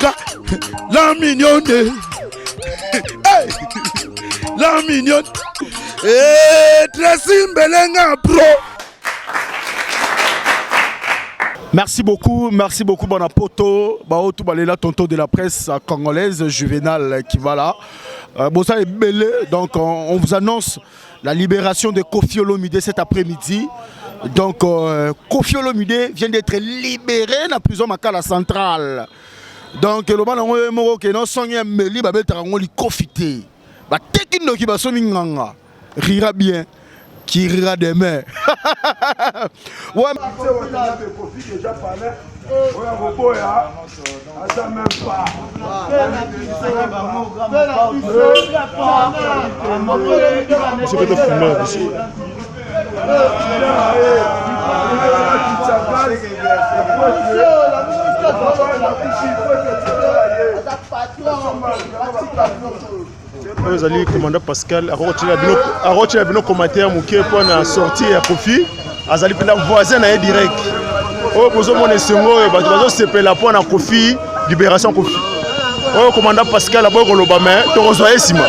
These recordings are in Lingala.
Siga, la mignonne. Hey, la mignonne. Et Tracy Mbelenga Pro. Merci beaucoup, bon poto. Tout balela tonton de la presse congolaise, Juvenal qui va là. Bon ça est belé, donc on vous annonce la libération de Koffi Olomide cet après-midi. Donc Koffi Olomide vient d'être libéré dans la prison Makala centrale. Donc le bal on moko que non sonye meli ba betango li kofité. Ba tekino ki ba so minganga. Rira bien. Qui rira demain. Ouais, déjà parlé. C'est que de fumeur ici. Vous allez commander Pascal a retiré nos commentaires pour la sortie à Koffi. Vous allez prendre voisin direct. Oh, vous avez mon sengo, vous allez se la pour la Koffi, libération Koffi. Oh, commandant Pascal a beau l'Obama, tu reçois Sima.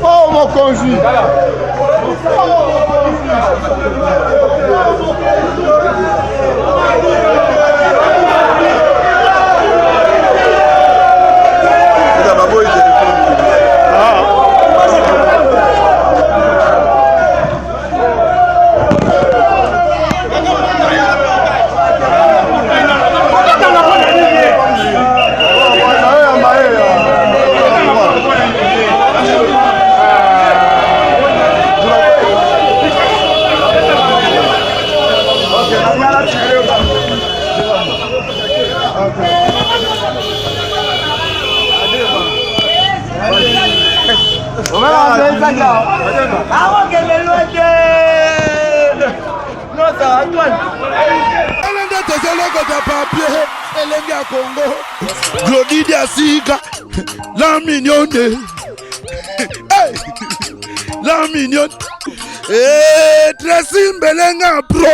Oh mon conjoint. Glodidia Siga, la mignonne. Hey, la mignonne. Et Tracy Mbelenga Pro.